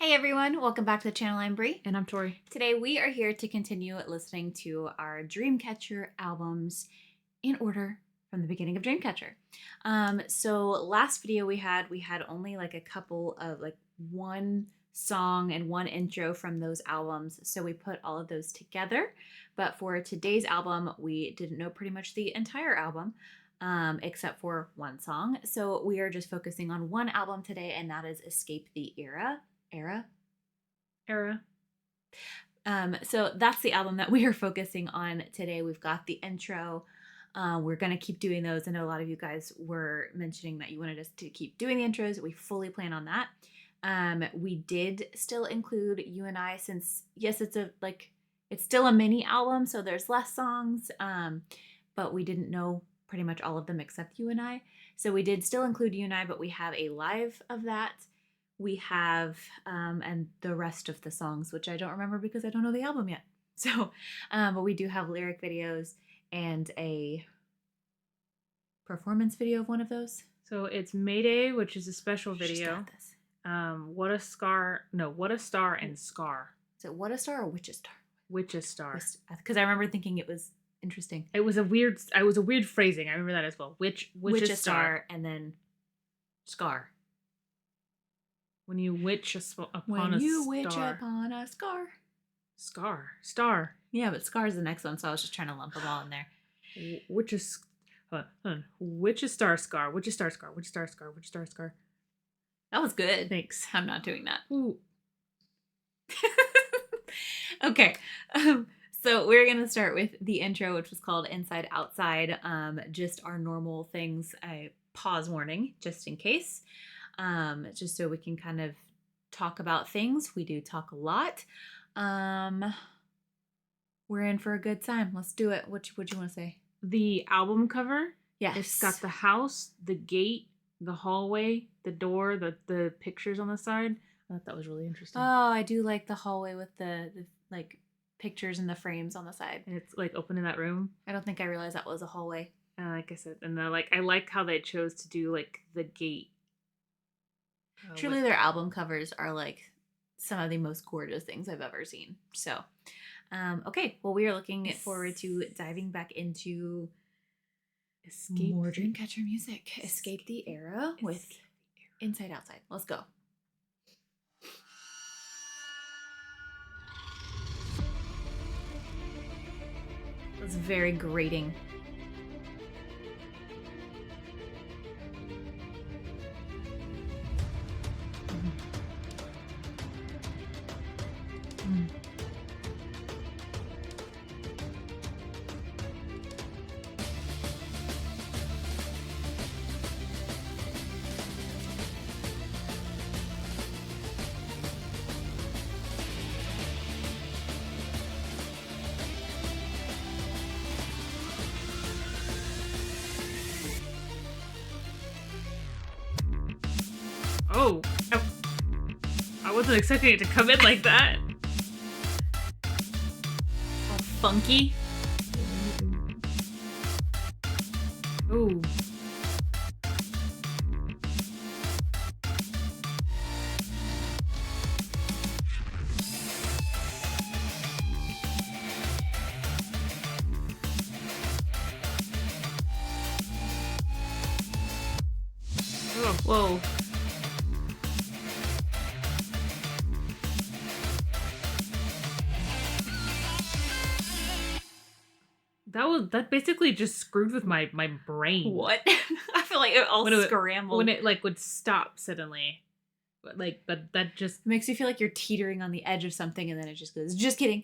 Hey everyone, welcome back to the channel. I'm Brie. And I'm Tori. Today we are here to continue listening to our Dreamcatcher albums in order from the beginning of Dreamcatcher. So last video we had only like a couple of one song and one intro from those albums. So we put all of those together. But for today's album, we didn't know pretty much the entire album. Except for one song. So we are just focusing on one album today, and that is Escape the Era. So that's the album that we are focusing on today. We've got the intro. We're going to keep doing those. I know a lot of you guys were mentioning that you wanted us to keep doing the intros. We fully plan on that. We did still include You and I, since yes, it's still a mini album, so there's less songs. But we didn't know pretty much all of them except You and I. So we did still include You and I, but we have a live of that. We have, and the rest of the songs, which I don't remember because I don't know the album yet. So, but we do have lyric videos and a performance video of one of those. So it's Mayday, which is a special video. What a Star and Scar. Is it What a Star or Witch's Star? Witch's Star. Because I remember thinking it was interesting. It was a weird phrasing. I remember that as well. Witch's Star and then Scar. When you witch upon a star. When you witch upon a scar. Star. Yeah, but Scar's the next one, so I was just trying to lump them all in there. Witch's Star, Scar. Witch's Star, Scar. Witch's Star, Scar. Witch's Star, Scar. That was good. Thanks. I'm not doing that. Ooh. Okay. So we're going to start with the intro, which was called Inside Outside. Just our normal things. A pause warning, just in case. Just so we can kind of talk about things. We do talk a lot. We're in for a good time. Let's do it. What you want to say? The album cover. Yes. It's got the house, the gate, the hallway, the door, the pictures on the side. I thought that was really interesting. Oh, I do like the hallway with the like pictures and the frames on the side. And it's like open in that room. I don't think I realized that was a hallway. Like I said, and I like how they chose to do like the gate. Truly, their album covers are like some of the most gorgeous things I've ever seen. So, okay. Well, we are looking forward to diving back into more Dreamcatcher music. Escape the Era with Inside Outside. Let's go. It's very grating. Oh, I wasn't expecting it to come in like that. All funky. Ooh. Oh, whoa. That basically just screwed with my brain. What? I feel like it all scrambled. When it like would stop suddenly. But like that just makes you feel like you're teetering on the edge of something, and then it just goes, just kidding.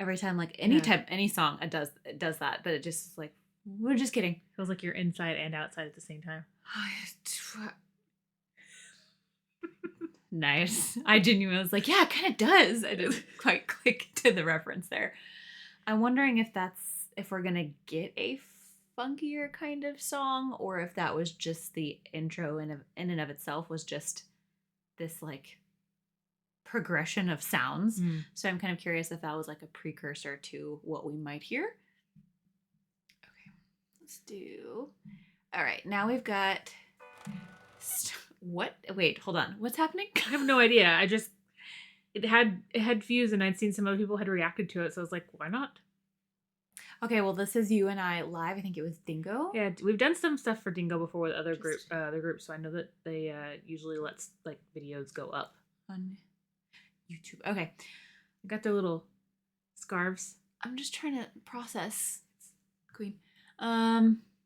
Every time, like any song, it does that, but it just like, we're just kidding. Feels like you're inside and outside at the same time. Nice. I genuinely was like, yeah, it kind of does. I didn't quite click to the reference there. I'm wondering if we're gonna get a funkier kind of song, or if that was just the intro in and of itself was just this like progression of sounds. So I'm kind of curious if that was like a precursor to what we might hear. Okay, let's do. All right, now we've got. What? Wait, hold on. What's happening? I have no idea. it had views, and I'd seen some other people had reacted to it, so I was like, why not? Okay, well, this is you and I live. I think it was Dingo. Yeah, we've done some stuff for Dingo before with other groups, so I know that they usually let like videos go up on YouTube. Okay, I got their little scarves. I'm just trying to process, Queen.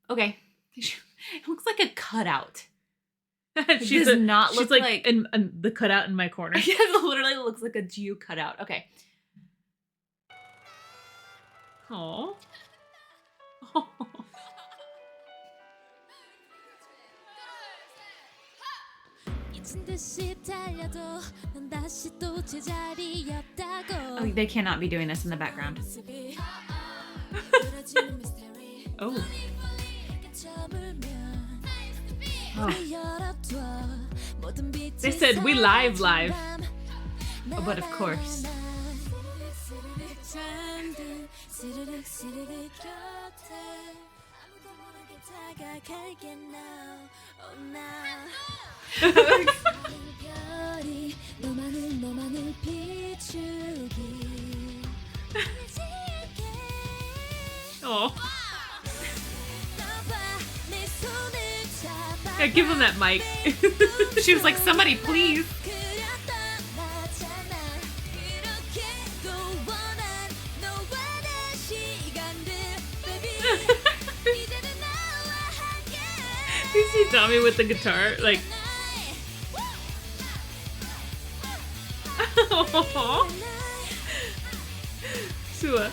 Okay, it looks like a cutout. She does not look like in the cutout in my corner. Yeah, it literally looks like a Jew cutout. Okay. Aww. Oh, they cannot be doing this in the background. Oh. Oh. They said we live. Oh, but of course. Oh. Yeah, give him that mic. She was like, somebody please. You see Tommy with the guitar, like. Sua.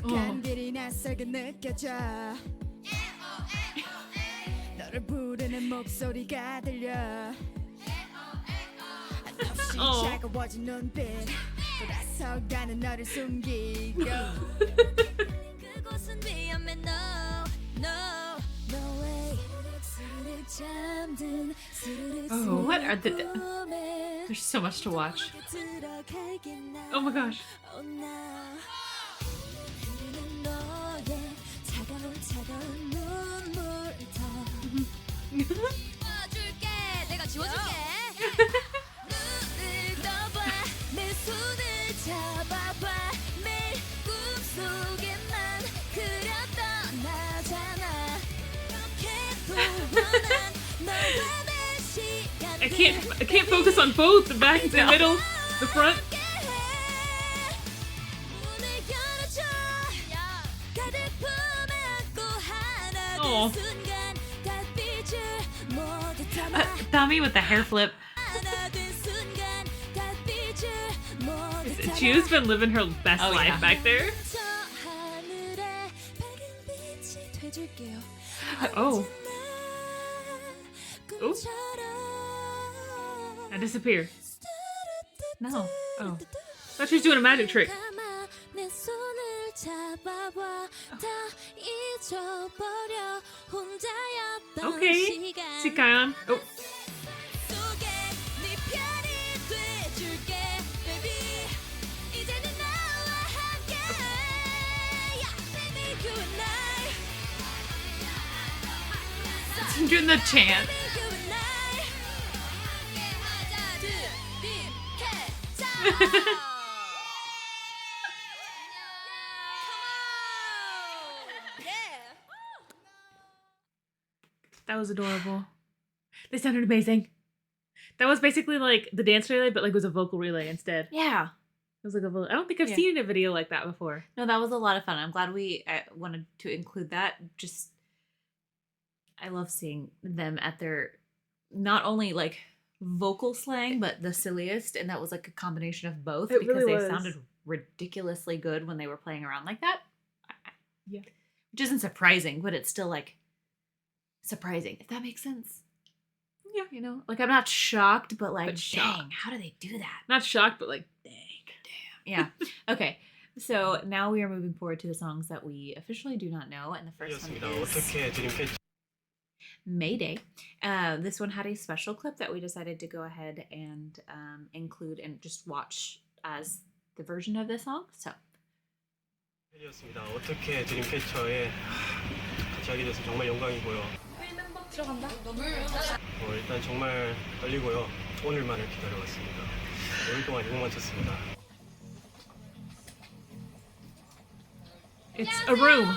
익숙한들이 낯설게 느껴져 너를 부르는 목소리가 들려 한없이 차가워진 눈빛 돌아서가는 너를 숨기고 그곳은 위험해 no way Oh, what are the... There's so much to watch. Oh my gosh. 내가 지워줄게. 눈을 떠봐 내 손을 잡아봐 매일 꿈속에만 그렸던 나잖아. I can't focus on both the back, the middle, the front. Oh. Tommy with the hair flip. Chu's been living her best life back there. Oh. Oh. Now disappear. No. Oh. Thought she was doing a magic trick. Okay. See Kion. Oh. Doing the chant. That was adorable. They sounded amazing. That was basically like the dance relay, but like it was a vocal relay instead. Yeah. It was like a I don't think I've seen a video like that before. No, that was a lot of fun. I'm glad we wanted to include that. Just, I love seeing them at their, not only like vocal slang, but the silliest. And that was like a combination of both because really they sounded ridiculously good when they were playing around like that. Yeah. Which isn't surprising, but it's still like surprising, if that makes sense. Yeah. You know, like I'm not shocked, but like, But shocked. dang, how do they do that? Not shocked, but like, dang. Yeah. Okay. So now we are moving forward to the songs that we officially do not know. And the first one is Mayday. This one had a special clip that we decided to go ahead and include and just watch as the version of the song. So. 어떻게 드림캐쳐에 같이 하게 돼서 정말 영광이고요. 일단 정말 떨리고요. 오늘만을 기다려왔습니다. 5일 동안 너무 많쳤습니다. It's a room.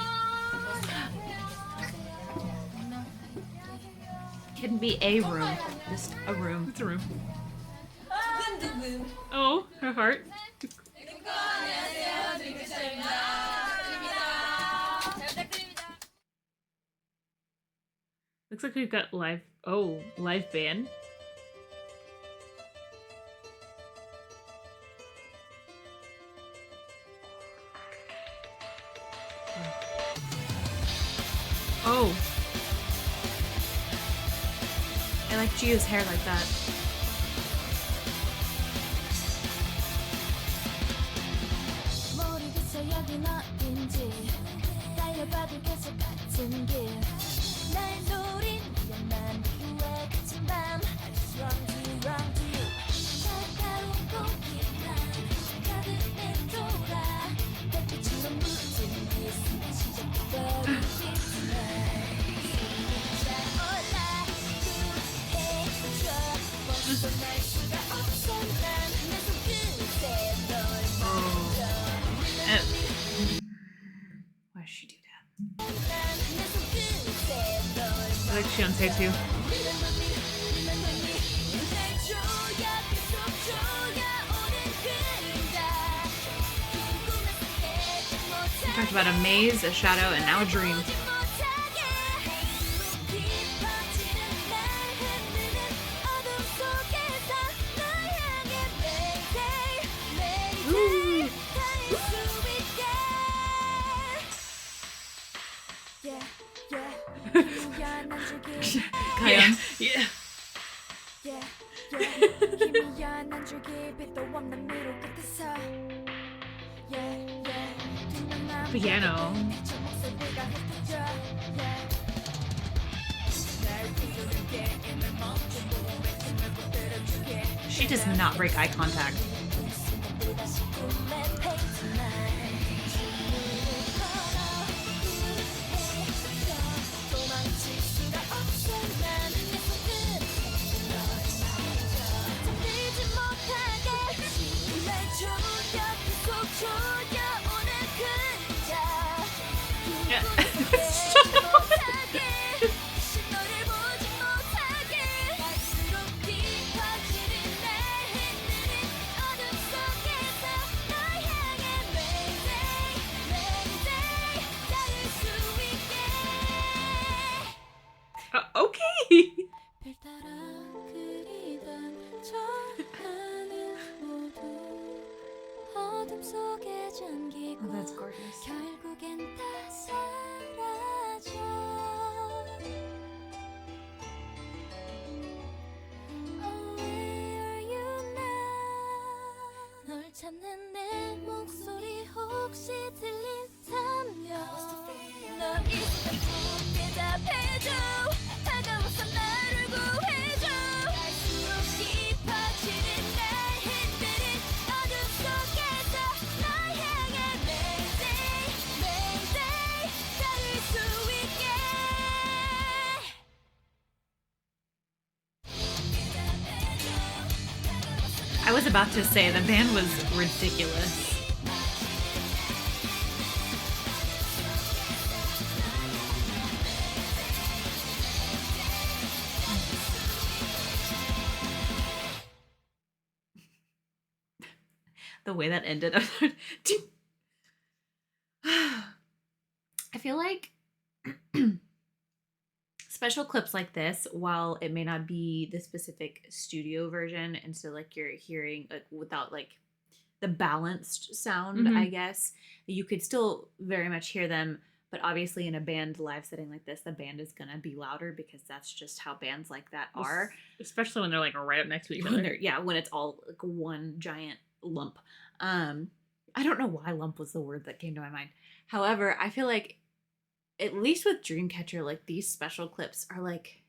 Couldn't be a room, just a room. It's a room. Oh, her heart. Looks like we've got live. Oh, live band. Oh, I like Gio's hair like that. 모르겠어 여긴 어딘지 달려봐도 계속 같은 길날 노린 위험한 이유에 갇힌 밤 I just run to you, run to you 차가운 공기만 가득해 돌아 햇빛처럼 묻은 이 숨이 시작해버리기 차올라 구해줘 벗어날 수가 없어 난내 손끝에 널 Why does she do that? I like Fiance too. We talked about a maze, a shadow, and now a dream. Ooh. Kayan. Yeah. Piano. She does not break eye contact. Okay. Oh, that's gorgeous. 결국엔 다 사라져 Oh, where are you now 널 찾는 내 목소리 혹시 들린다면 너 있으면 대답해줘 다가와서 나를 구해줘 갈수록 깊어지는 날 흔드는 어둠 속에서 널 향해 Mayday Mayday 닿을 수 있게 I was about to say the band was ridiculous. The way that ended. I feel like special clips like this, while it may not be the specific studio version, and so like you're hearing like without like the balanced sound, Mhm. I guess you could still very much hear them. But obviously, in a band live setting like this, the band is gonna be louder because that's just how bands like that are. Especially when they're like right up next to each When other. they're, yeah, when it's all like one giant lump. I don't know why lump was the word that came to my mind. However, I feel like at least with Dreamcatcher, like these special clips are like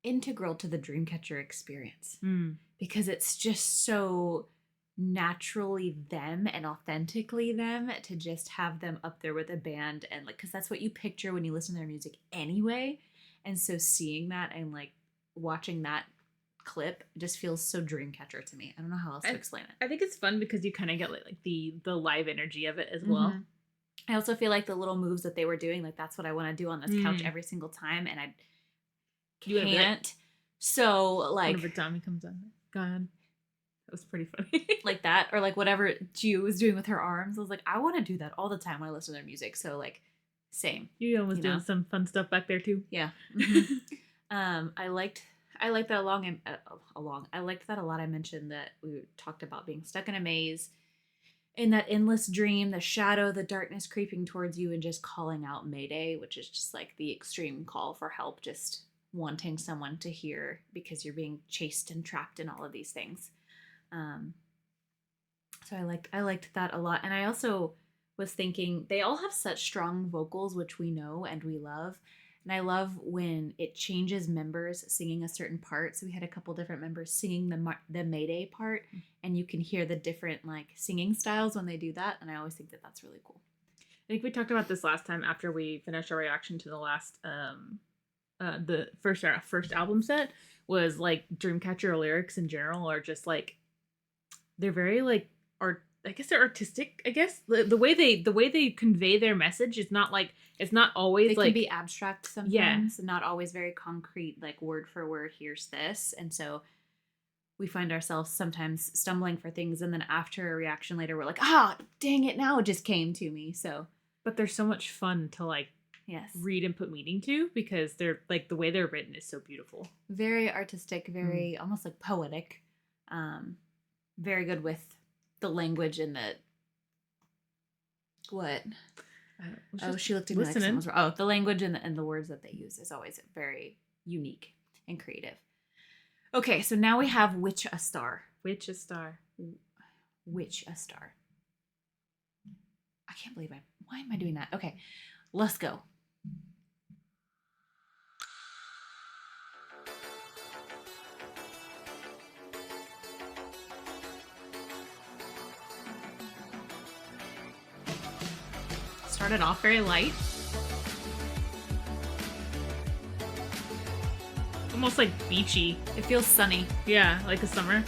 integral to the Dreamcatcher experience Mm. because it's just so naturally them and authentically them to just have them up there with a band, and like because that's what you picture when you listen to their music anyway. And so seeing that and like watching that clip just feels so Dreamcatcher to me. I don't know how else to explain it. I think it's fun because you kind of get like the live energy of it as well. Mhm. I also feel like the little moves that they were doing, like that's what I want to do on this couch every single time, and I can't. So like whenever Tommy comes on, God, that was pretty funny. like that, or like whatever Gio was doing with her arms. I was like, I want to do that all the time when I listen to their music. So like, same. You was doing some fun stuff back there too. Yeah. I liked that I liked that a lot. I mentioned that we talked about being stuck in a maze, in that endless dream, the shadow, the darkness creeping towards you, and just calling out Mayday, which is just like the extreme call for help, just wanting someone to hear because you're being chased and trapped in all of these things. So I liked that a lot. And I also was thinking they all have such strong vocals, which we know and we love. And I love when it changes members singing a certain part. So we had a couple different members singing the Mayday part, and you can hear the different like singing styles when they do that. And I always think that that's really cool. I think we talked about this last time after we finished our reaction to the last the first album set, was like Dreamcatcher lyrics in general are just like, they're very like I guess they're artistic. I guess the way they convey their message is not like, it's not always they like, can be abstract sometimes, not always very concrete, like word for word, here's this. And so we find ourselves sometimes stumbling for things, and then after a reaction later, we're like, dang it, now it just came to me. So, but they're so much fun to like read and put meaning to, because they're like, the way they're written is so beautiful. Very artistic, very almost like poetic. Very good with the language and the what? She looked at me like someone was wrong. The language and the words that they use is always very unique and creative. Okay, so now we have Witch a Star. Witch a Star. Witch a Star. I can't believe why am I doing that? Okay, let's go. Started off very light. Almost like beachy. It feels sunny. Yeah, like a summer.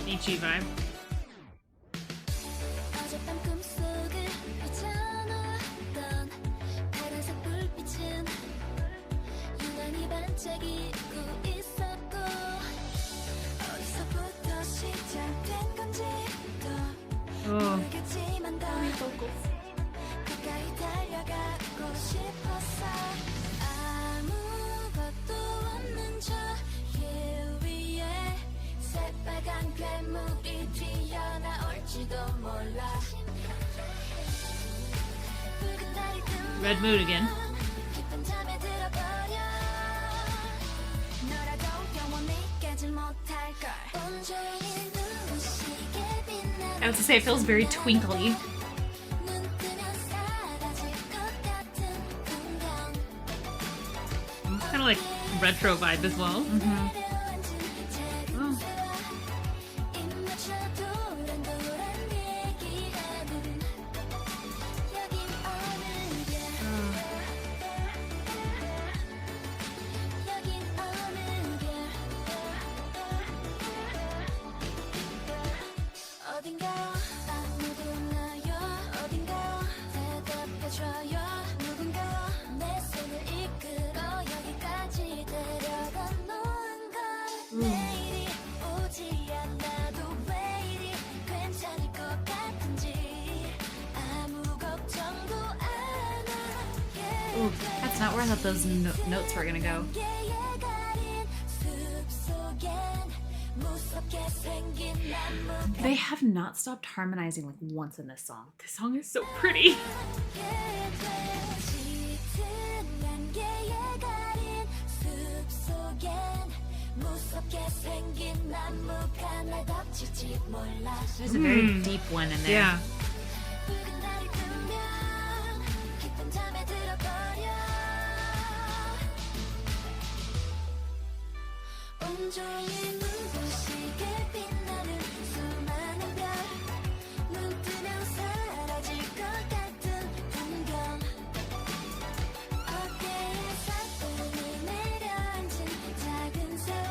Beachy vibe. 어젯밤 꿈속을 비춰놓았던 파란색 불빛은 유난히 반짝이고 있었고, 어디서부터 시작된 건지도 모르겠지만 더 가까이 달려가고 싶었어. 아무것도 없는 저 길 위에 새빨간 괴물이 튀어나올지도 몰라. 붉은 달이 뜨면 Red mood again. 깊은 잠에 들어버려. 너라도 영원히 깨질 못할걸. 온종일 눈부시게 빛나는 I have to say, it feels very twinkly. Kind of like retro vibe as well. 어딘가요? 아무도 없나요? 어딘가요? 대답해줘요. 누군가요? 내 손을 이끌어 여기까지 데려다 놓은 걸. 내일이 오지 않아도 왜 이리 괜찮을 것 같은지 아무 걱정도 안 하게. That's not where I thought those notes were gonna go. They have not stopped harmonizing like once in this song. This song is so pretty. There's a very deep one in there. Yeah. 온종일 눈부시게 빛나는 수많은 별, 눈 뜨면 사라질 것 같은 풍경, 어깨에 사뿐히 내려앉은 작은 새와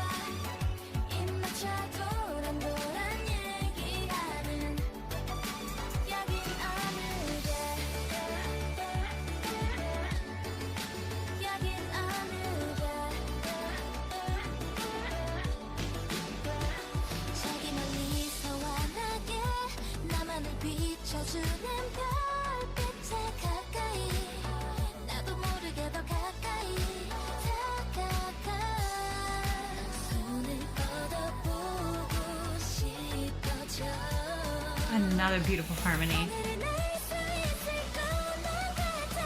비춰주는 별빛에 가까이 나도 모르게 더 가까이 다가가 손을 뻗어보고 싶어져 Another beautiful harmony. 오늘은 알수 있을 것만 같아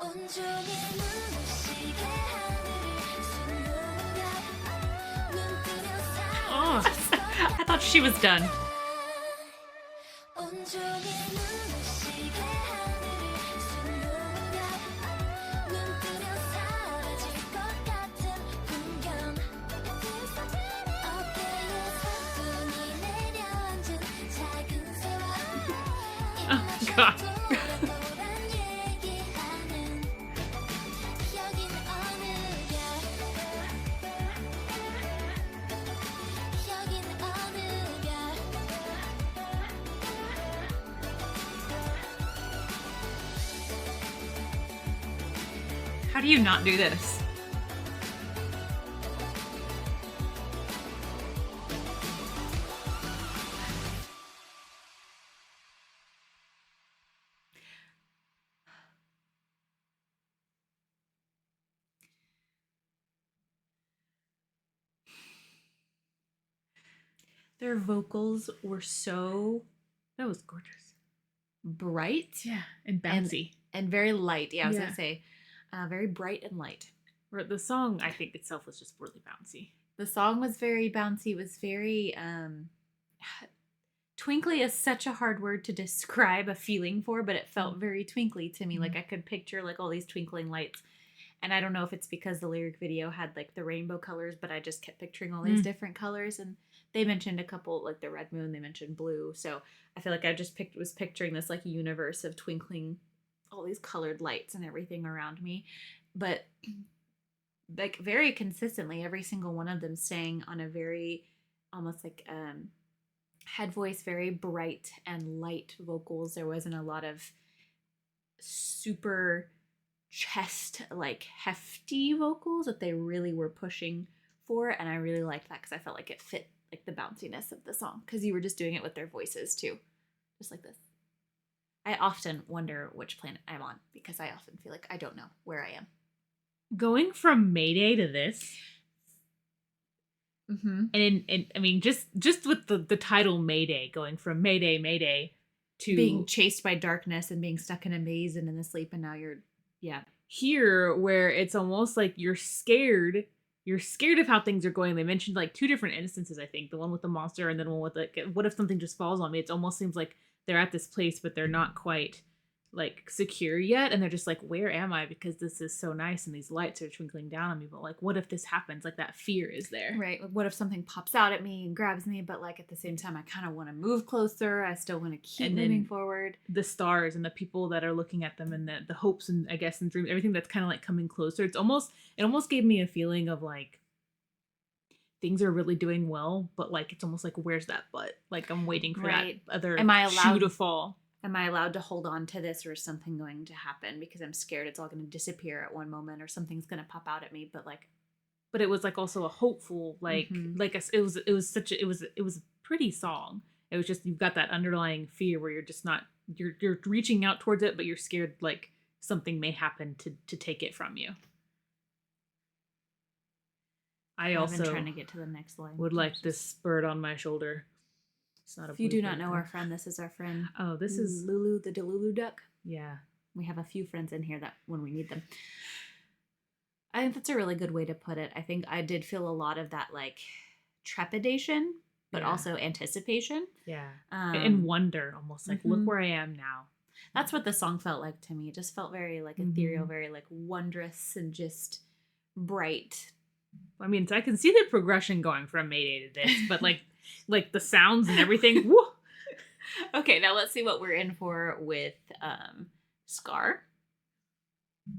온종일 눈부시게 하늘을 수놓는다 눈 뜨면 Oh, I thought she was done. 온종일 눈부시게 하늘을 수놓는다 눈 뜨면 사라질 것 같은 풍경 어깨에 사뿐히 내려앉은 작은 새와 입맛이 God. 도란도란 얘기하는 여긴 어느냐 여긴 어느냐 How do you not do this? Their vocals were so That was gorgeous. bright Yeah, and bouncy. and very light. Yeah, I was Yeah. gonna say, very bright and light. Or the song, I think itself was just really bouncy. The song was very bouncy. It was very twinkly is such a hard word to describe a feeling for, but it felt very twinkly to me. Like I could picture like all these twinkling lights. And I don't know if it's because the lyric video had like the rainbow colors, but I just kept picturing all these different colors. And they mentioned a couple, like the red moon, they mentioned blue. So I feel like I just was picturing this like universe of twinkling, all these colored lights and everything around me. But like very consistently, every single one of them sang on a very almost like head voice, very bright and light vocals. There wasn't a lot of super chest like hefty vocals that they really were pushing for, and I really liked that because I felt like it fit like the bounciness of the song because you were just doing it with their voices too, just like this. I often wonder which planet I'm on because I often feel like I don't know where I am. Going from Mayday to this, Mm-hmm. and I mean, just with the title Mayday, going from Mayday, Mayday to Being chased by darkness and being stuck in a maze and in the sleep, and now you're, yeah. here, where it's almost like you're scared of how things are going. They mentioned like two different instances, I think, the one with the monster and then one with like, what if something just falls on me? It almost seems like they're at this place, but they're not quite like secure yet, and they're just like, where am I? Because this is so nice and these lights are twinkling down on me, but like, what if this happens? Like that fear is there. Right. What if something pops out at me and grabs me, but like at the same time, I kind of want to move closer. I still want to keep And then moving forward. The stars and the people that are looking at them and the hopes and I guess and dreams, everything that's kind of like coming closer. It almost gave me a feeling of like things are really doing well, but like it's almost like, where's that but? Like I'm waiting for Right. that other Am I allowed- shoe to fall. Am I allowed to hold on to this, or is something going to happen because I'm scared it's all going to disappear at one moment, or something's going to pop out at me? But like, But it was like also a hopeful, like Mhm. like it was a pretty song. It was just, you've got that underlying fear where you're just not, you're reaching out towards it, but you're scared like something may happen to take it from you. I I've been also trying to get to the next line. would like this bird on my shoulder. It's not a If you do blue not bird, know though. our friend, this is our friend. Oh, this is Lulu, the Delulu duck. yeah. We have a few friends in here that when we need them. I think that's a really good way to put it. I think I did feel a lot of that like trepidation, but Yeah. also anticipation. Yeah. Um, And wonder, almost like, look mhm. where I am now. That's what the song felt like to me. It just felt very like ethereal, very like wondrous and just bright. I mean, I can see the progression going from Mayday to this, but like the sounds and everything. Woo! Okay, now let's see what we're in for with Scar.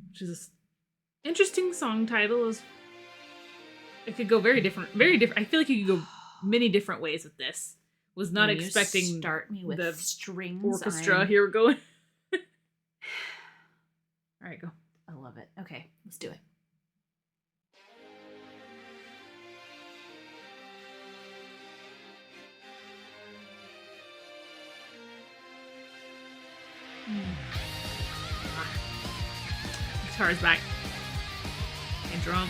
Which is an interesting song title. It could go very different. I feel like you could go many different ways with this. Was not When you expecting start me with the strings. orchestra. I'm- Here we're going. All right, go. I love it. Okay, let's do it. guitar's back. And drum.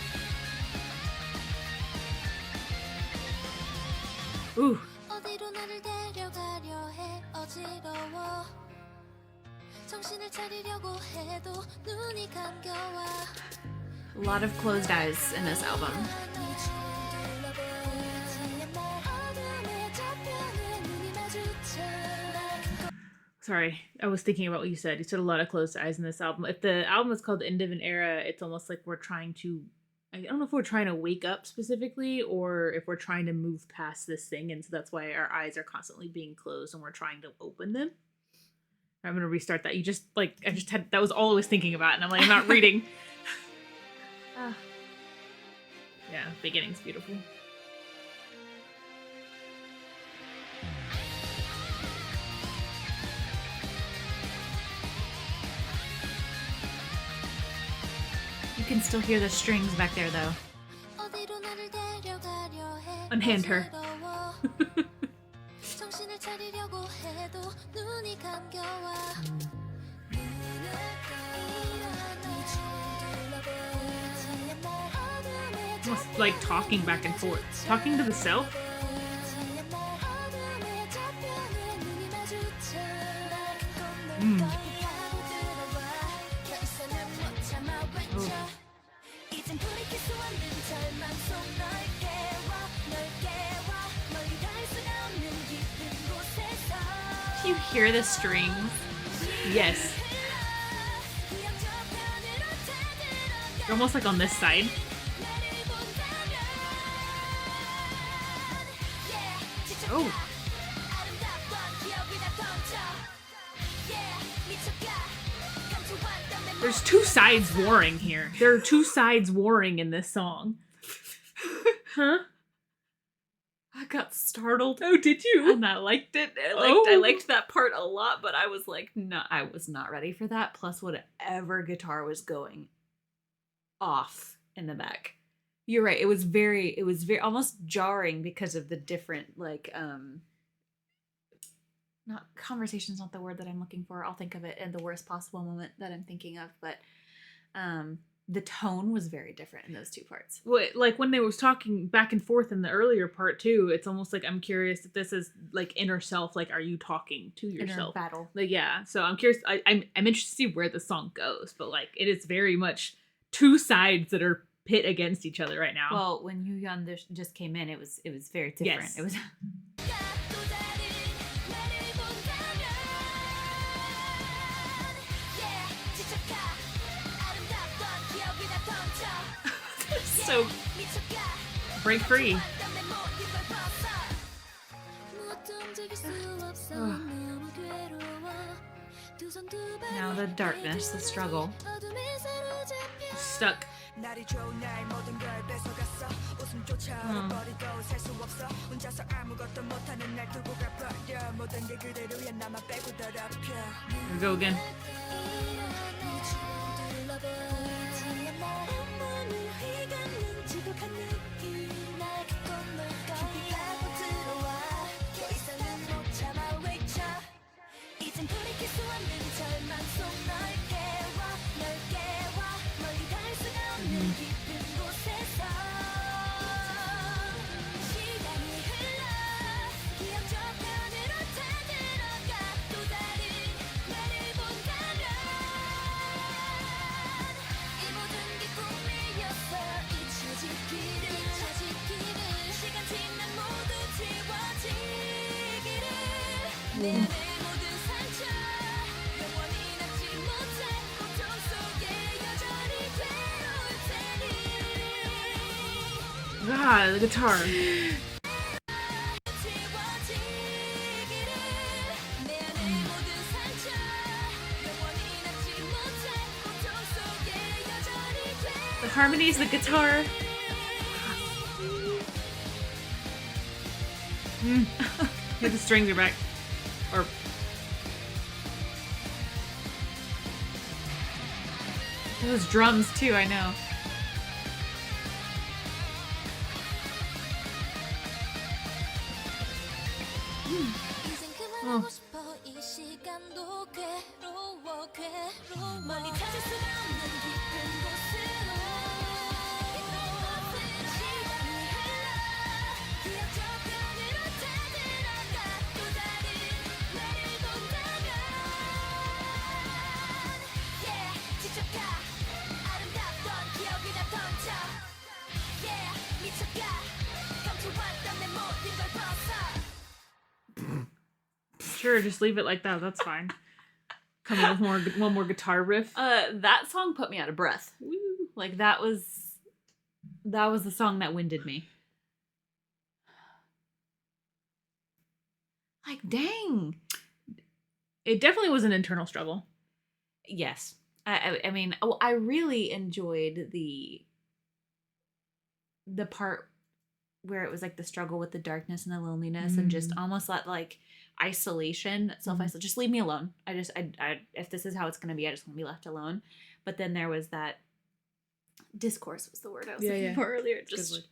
Ooh. 어디로 나를 데려가려 해 어지러워 정신을 차리려고 해도 눈이 감겨와 A lot of closed eyes in this album. Sorry, I was thinking about what you said. You said a lot of closed eyes in this album. If the album is called End of an Era, it's almost like we're trying to, I don't know if we're trying to wake up specifically or if we're trying to move past this thing. And so that's why our eyes are constantly being closed and we're trying to open them. I'm going to restart that. That was all I was thinking about. And I'm like, I'm not reading. Yeah, beginning's beautiful. You can still hear the strings back there, though. 어디로 나를 데려가려 해 Unhand her. 어지러워 정신을 차리려고 해도 눈이 감겨와 눈을 Almost like talking back and forth. Talking to the self? Do you hear the strings? Yes. They're almost like on this side. Oh. There's two sides warring here. There are two sides warring in this song. Huh? I got startled. Oh, did you? And I liked it. I liked that part a lot, but I was like, no, I was not ready for that. Plus, whatever guitar was going off in the back. You're right. It was very almost jarring because of the different, like, not conversation's not the word that I'm looking for. I'll think of it in the worst possible moment that I'm thinking of, but the tone was very different in those two parts. Like when they was talking back and forth in the earlier part too, it's almost like I'm curious if this is like inner self. Like, are you talking to yourself? Inner battle. Like, yeah. So I'm curious. I'm interested to see where the song goes, but like it is very much two sides that are pit against each other right now. Well, when Yu Yeon just came in, it was very different. Yes. It was. So break free. Now the darkness, the struggle. Stuck. Here we go again. Ah, the guitar. The harmonies, the guitar. Yeah, the strings are back. Or those drums too, I know. 인생 그만하고 싶어 이 시간도 괴로워 괴로워 멀리 찾을 수가 없는 깊은 곳으로 시간이 흘러 기억 저편으로 찾으러가 또 다른 나를 본다면 Yeah 지쳐가 아름답던 기억을 다 던져 Yeah 미쳐가 감춰왔던 내 모든 걸 벗어 Sure, just leave it like that. That's fine. Come in with one more guitar riff. That song put me out of breath. Woo. Like that was the song that winded me. Like dang. It definitely was an internal struggle. Yes. I mean, I really enjoyed the part where it was like the struggle with the darkness and the loneliness and just almost like isolation, self-isolation. Just leave me alone. I if this is how it's going to be, I just want to be left alone. But then there was that discourse was the word I was looking for earlier. Just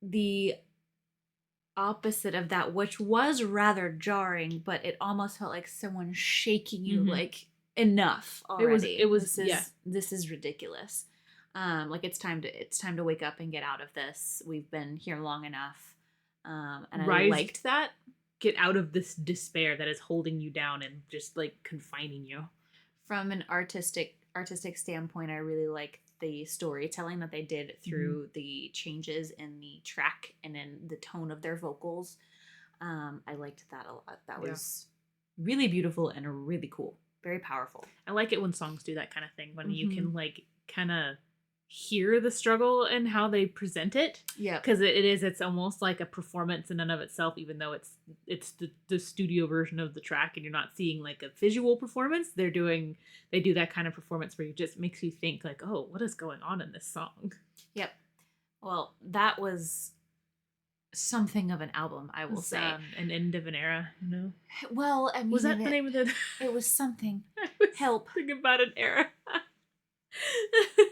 the opposite of that, which was rather jarring, but it almost felt like someone shaking you like enough already. It was this is ridiculous. Like it's time to wake up and get out of this. We've been here long enough. And I liked that. Get out of this despair that is holding you down and just like confining you. From an artistic standpoint, I really like the storytelling that they did through the changes in the track and in the tone of their vocals. I liked that a lot. That was really beautiful and really cool. Very powerful. I like it when songs do that kind of thing, when you can like kind of hear the struggle and how they present it. Yeah, because it's almost like a performance in and of itself, even though it's the studio version of the track and you're not seeing like a visual performance. They do that kind of performance where it just makes you think like, oh, what is going on in this song? Yep. Well, that was something of an album, I will say. An end of an era, you know? Well, I mean, was that the name of the it was something. I was Help. thinking about an era.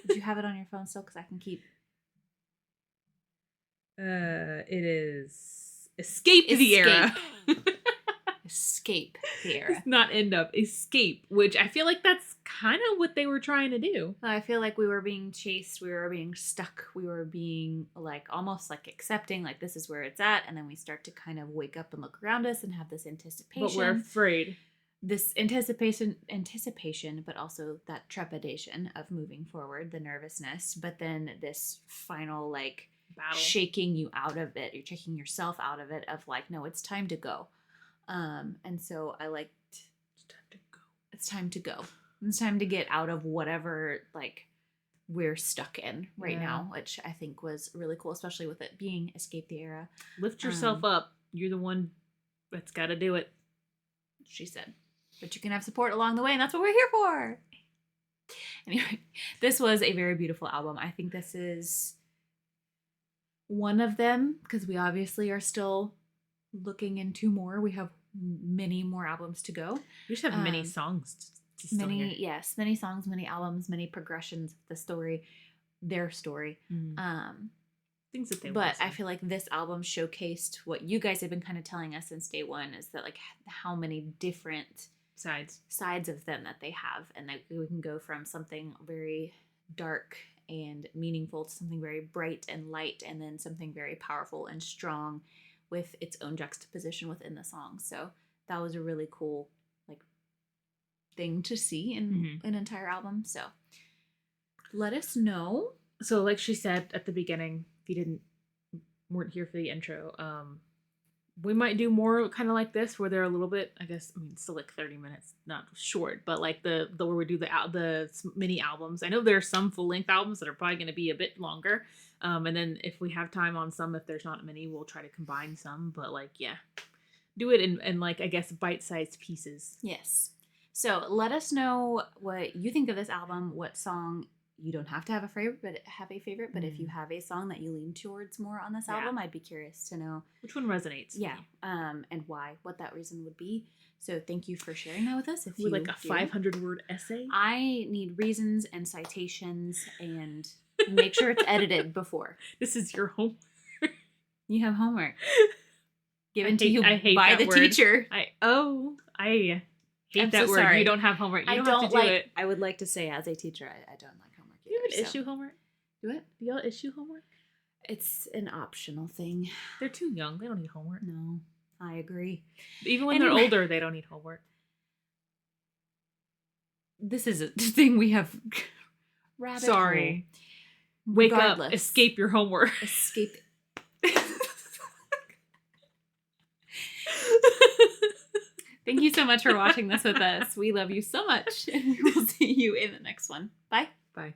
Did you have it on your phone still? Because I can keep. It is Escape the Era. Escape the Era. It's not end up. Escape, which I feel like that's kind of what they were trying to do. I feel like we were being chased. We were being stuck. We were being like almost like accepting like this is where it's at. And then we start to kind of wake up and look around us and have this anticipation. But we're afraid. This anticipation, but also that trepidation of moving forward, the nervousness, but then this final like battle, shaking you out of it. You're shaking yourself out of it of like, no, it's time to go. And so I liked, it's time to go. It's time to go. It's time to get out of whatever like we're stuck in right now, which I think was really cool, especially with it being Escape the Era. Lift yourself up. You're the one that's got to do it. She said. But you can have support along the way, and that's what we're here for. Anyway, this was a very beautiful album. I think this is one of them, because we obviously are still looking into more. We have many more albums to go. We just have many songs to still hear. Many songs, many albums, many progressions of the story, their story. Things that they But I feel like this album showcased what you guys have been kind of telling us since day one, is that like how many different sides of them that they have, and that we can go from something very dark and meaningful to something very bright and light, and then something very powerful and strong with its own juxtaposition within the song. So that was a really cool like thing to see in an entire album. So let us know. So like she said at the beginning, if you weren't here for the intro, we might do more kind of like this, where they're a little bit, I guess, I mean, still like 30 minutes, not short, but like the where we do the mini albums. I know there are some full length albums that are probably going to be a bit longer. And then if we have time on some, if there's not many, we'll try to combine some. But like, yeah, do it in like, I guess, bite-sized pieces. Yes. So let us know what you think of this album, what song. You don't have to have a favorite, but if you have a song that you lean towards more on this album, I'd be curious to know which one resonates. Yeah, and why, what that reason would be. So thank you for sharing that with us. If with like a 500-word essay, I need reasons and citations, and make sure it's edited before. This is your homework. You have homework. given to you I hate by that the word. teacher. I hate I'm that so word. sorry. You don't have homework. You I don't don't have to like. do it. I would like to say, as a teacher, I don't like homework. Do you Either, even issue homework? Do it. Do y'all issue homework? It's an optional thing. They're too young. They don't need homework. No, I agree. Even when Anyway. they're older, they don't need homework. This is a thing we have. Rabbit Sorry. hole. Wake Regardless. up. Escape your homework. Escape. Thank you so much for watching this with us. We love you so much, and we will see you in the next one. Bye. Bye.